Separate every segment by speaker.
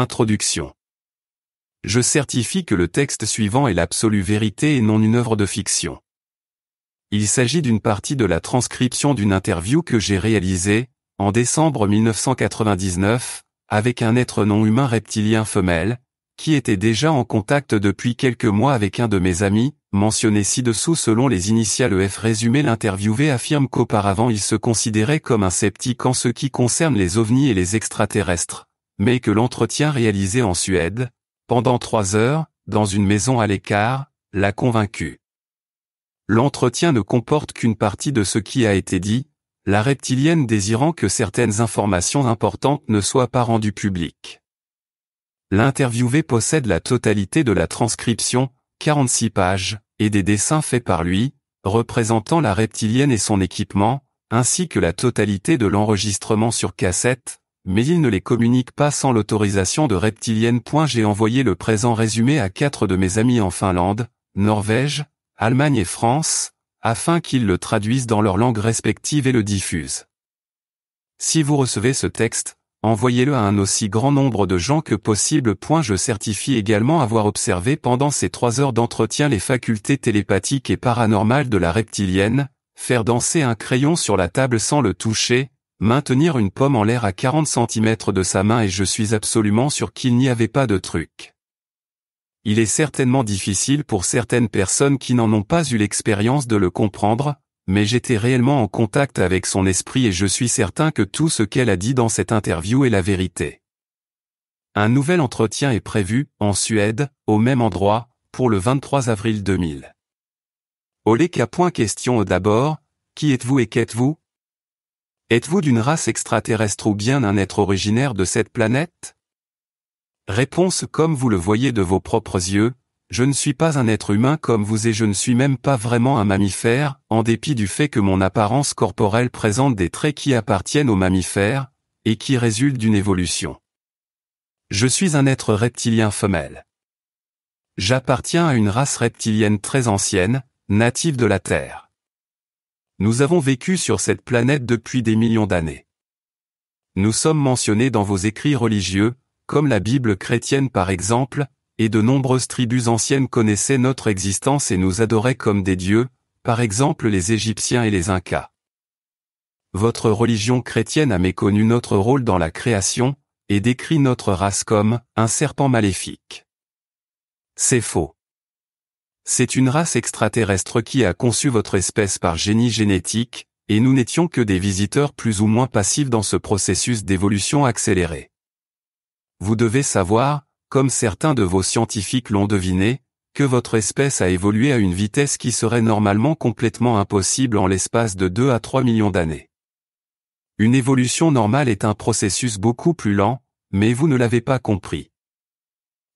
Speaker 1: Introduction. Je certifie que le texte suivant est l'absolue vérité et non une œuvre de fiction. Il s'agit d'une partie de la transcription d'une interview que j'ai réalisée, en décembre 1999, avec un être non humain reptilien femelle, qui était déjà en contact depuis quelques mois avec un de mes amis, mentionné ci-dessous selon les initiales EF. Résumé. L'interviewé affirme qu'auparavant il se considérait comme un sceptique en ce qui concerne les ovnis et les extraterrestres, mais que l'entretien réalisé en Suède, pendant 3 heures, dans une maison à l'écart, l'a convaincu. L'entretien ne comporte qu'une partie de ce qui a été dit, la reptilienne désirant que certaines informations importantes ne soient pas rendues publiques. L'interviewé possède la totalité de la transcription, 46 pages, et des dessins faits par lui, représentant la reptilienne et son équipement, ainsi que la totalité de l'enregistrement sur cassette, mais il ne les communique pas sans l'autorisation de Reptilienne. J'ai envoyé le présent résumé à 4 de mes amis en Finlande, Norvège, Allemagne et France, afin qu'ils le traduisent dans leurs langues respectives et le diffusent. Si vous recevez ce texte, envoyez-le à un aussi grand nombre de gens que possible. Je certifie également avoir observé pendant ces 3 heures d'entretien les facultés télépathiques et paranormales de la reptilienne, faire danser un crayon sur la table sans le toucher, maintenir une pomme en l'air à 40 cm de sa main, et je suis absolument sûr qu'il n'y avait pas de truc. Il est certainement difficile pour certaines personnes qui n'en ont pas eu l'expérience de le comprendre, mais j'étais réellement en contact avec son esprit et je suis certain que tout ce qu'elle a dit dans cette interview est la vérité. Un nouvel entretien est prévu, en Suède, au même endroit, pour le 23 avril 2000. Oleka. Question d'abord, qui êtes-vous et qu'êtes-vous ? Êtes-vous d'une race extraterrestre ou bien un être originaire de cette planète ? Réponse. Comme vous le voyez de vos propres yeux, je ne suis pas un être humain comme vous et je ne suis même pas vraiment un mammifère, en dépit du fait que mon apparence corporelle présente des traits qui appartiennent aux mammifères, et qui résultent d'une évolution. Je suis un être reptilien femelle. J'appartiens à une race reptilienne très ancienne, native de la Terre. Nous avons vécu sur cette planète depuis des millions d'années. Nous sommes mentionnés dans vos écrits religieux, comme la Bible chrétienne par exemple, et de nombreuses tribus anciennes connaissaient notre existence et nous adoraient comme des dieux, par exemple les Égyptiens et les Incas. Votre religion chrétienne a méconnu notre rôle dans la création, et décrit notre race comme un serpent maléfique. C'est faux. C'est une race extraterrestre qui a conçu votre espèce par génie génétique, et nous n'étions que des visiteurs plus ou moins passifs dans ce processus d'évolution accélérée. Vous devez savoir, comme certains de vos scientifiques l'ont deviné, que votre espèce a évolué à une vitesse qui serait normalement complètement impossible en l'espace de 2 à 3 millions d'années. Une évolution normale est un processus beaucoup plus lent, mais vous ne l'avez pas compris.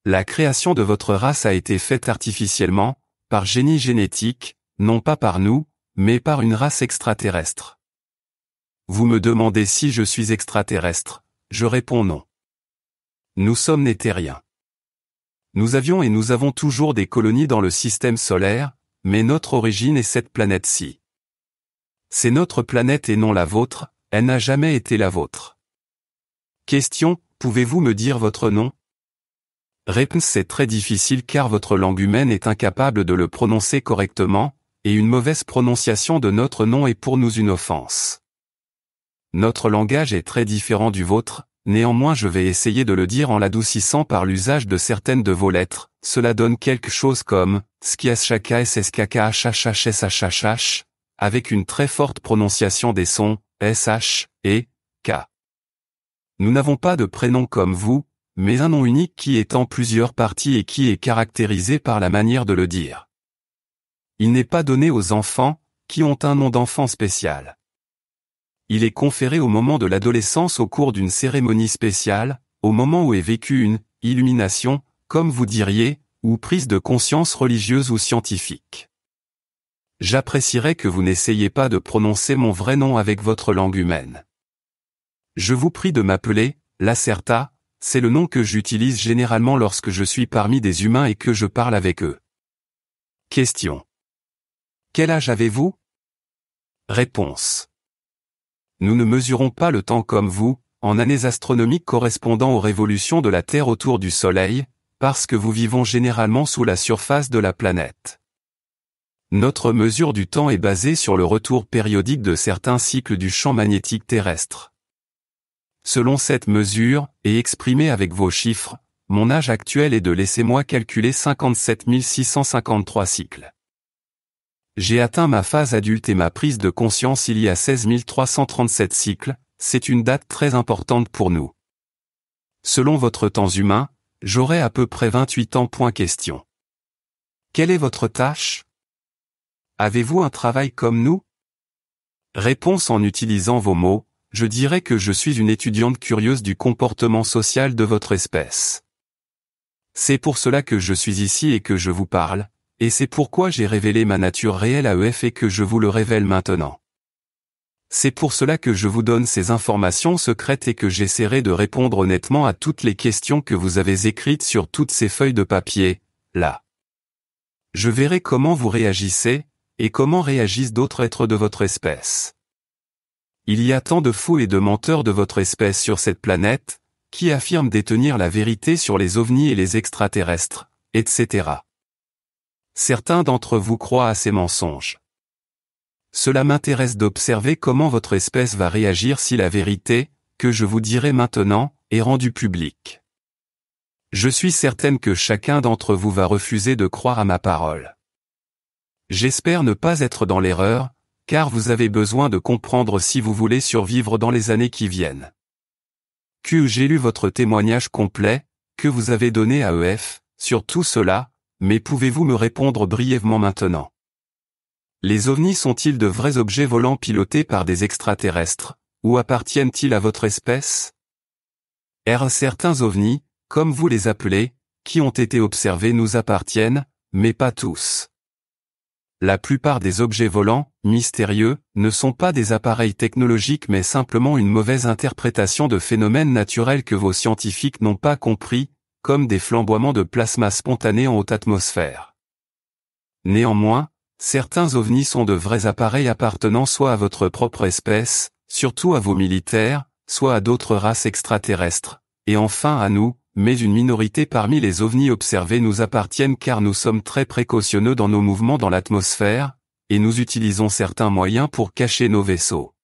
Speaker 1: La création de votre race a été faite artificiellement, par génie génétique, non pas par nous, mais par une race extraterrestre. Vous me demandez si je suis extraterrestre, je réponds non. Nous sommes nés terriens. Nous avions et nous avons toujours des colonies dans le système solaire, mais notre origine est cette planète-ci. C'est notre planète et non la vôtre, elle n'a jamais été la vôtre. Question, pouvez-vous me dire votre nom ? Réponse. C'est très difficile car votre langue humaine est incapable de le prononcer correctement, et une mauvaise prononciation de notre nom est pour nous une offense. Notre langage est très différent du vôtre, néanmoins je vais essayer de le dire en l'adoucissant par l'usage de certaines de vos lettres. Cela donne quelque chose comme skiaskaka, avec une très forte prononciation des sons sh et k. Nous n'avons pas de prénom comme vous, mais un nom unique qui est en plusieurs parties et qui est caractérisé par la manière de le dire. Il n'est pas donné aux enfants, qui ont un nom d'enfant spécial. Il est conféré au moment de l'adolescence au cours d'une cérémonie spéciale, au moment où est vécue une illumination, comme vous diriez, ou prise de conscience religieuse ou scientifique. J'apprécierais que vous n'essayiez pas de prononcer mon vrai nom avec votre langue humaine. Je vous prie de m'appeler Lacerta. C'est le nom que j'utilise généralement lorsque je suis parmi des humains et que je parle avec eux. Question. Quel âge avez-vous ? Réponse. Nous ne mesurons pas le temps comme vous, en années astronomiques correspondant aux révolutions de la Terre autour du Soleil, parce que vous vivons généralement sous la surface de la planète. Notre mesure du temps est basée sur le retour périodique de certains cycles du champ magnétique terrestre. Selon cette mesure, et exprimée avec vos chiffres, mon âge actuel est de laissez-moi calculer 57 653 cycles. J'ai atteint ma phase adulte et ma prise de conscience il y a 16 337 cycles, c'est une date très importante pour nous. Selon votre temps humain, j'aurai à peu près 28 ans. Question. Quelle est votre tâche? Avez-vous un travail comme nous? Réponse en utilisant vos mots, je dirais que je suis une étudiante curieuse du comportement social de votre espèce. C'est pour cela que je suis ici et que je vous parle, et c'est pourquoi j'ai révélé ma nature réelle à EF et que je vous le révèle maintenant. C'est pour cela que je vous donne ces informations secrètes et que j'essaierai de répondre honnêtement à toutes les questions que vous avez écrites sur toutes ces feuilles de papier, là. Je verrai comment vous réagissez, et comment réagissent d'autres êtres de votre espèce. Il y a tant de fous et de menteurs de votre espèce sur cette planète, qui affirment détenir la vérité sur les ovnis et les extraterrestres, etc. Certains d'entre vous croient à ces mensonges. Cela m'intéresse d'observer comment votre espèce va réagir si la vérité, que je vous dirai maintenant, est rendue publique. Je suis certaine que chacun d'entre vous va refuser de croire à ma parole. J'espère ne pas être dans l'erreur, car vous avez besoin de comprendre si vous voulez survivre dans les années qui viennent. J'ai lu votre témoignage complet, que vous avez donné à EF, sur tout cela, mais pouvez-vous me répondre brièvement maintenant? Les ovnis sont-ils de vrais objets volants pilotés par des extraterrestres, ou appartiennent-ils à votre espèce? Certains ovnis, comme vous les appelez, qui ont été observés nous appartiennent, mais pas tous. La plupart des objets volants, mystérieux, ne sont pas des appareils technologiques mais simplement une mauvaise interprétation de phénomènes naturels que vos scientifiques n'ont pas compris, comme des flamboiements de plasma spontanés en haute atmosphère. Néanmoins, certains ovnis sont de vrais appareils appartenant soit à votre propre espèce, surtout à vos militaires, soit à d'autres races extraterrestres, et enfin à nous, mais une minorité parmi les ovnis observés nous appartiennent car nous sommes très précautionneux dans nos mouvements dans l'atmosphère, et nous utilisons certains moyens pour cacher nos vaisseaux.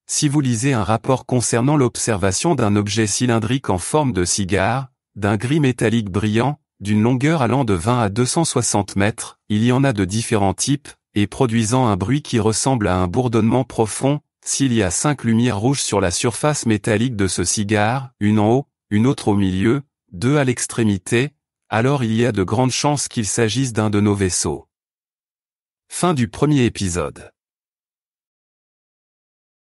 Speaker 1: Si vous lisez un rapport concernant l'observation d'un objet cylindrique en forme de cigare, d'un gris métallique brillant, d'une longueur allant de 20 à 260 mètres, il y en a de différents types, et produisant un bruit qui ressemble à un bourdonnement profond, s'il y a 5 lumières rouges sur la surface métallique de ce cigare, une en haut, une autre au milieu, 2 à l'extrémité, alors il y a de grandes chances qu'il s'agisse d'un de nos vaisseaux. Fin du premier épisode.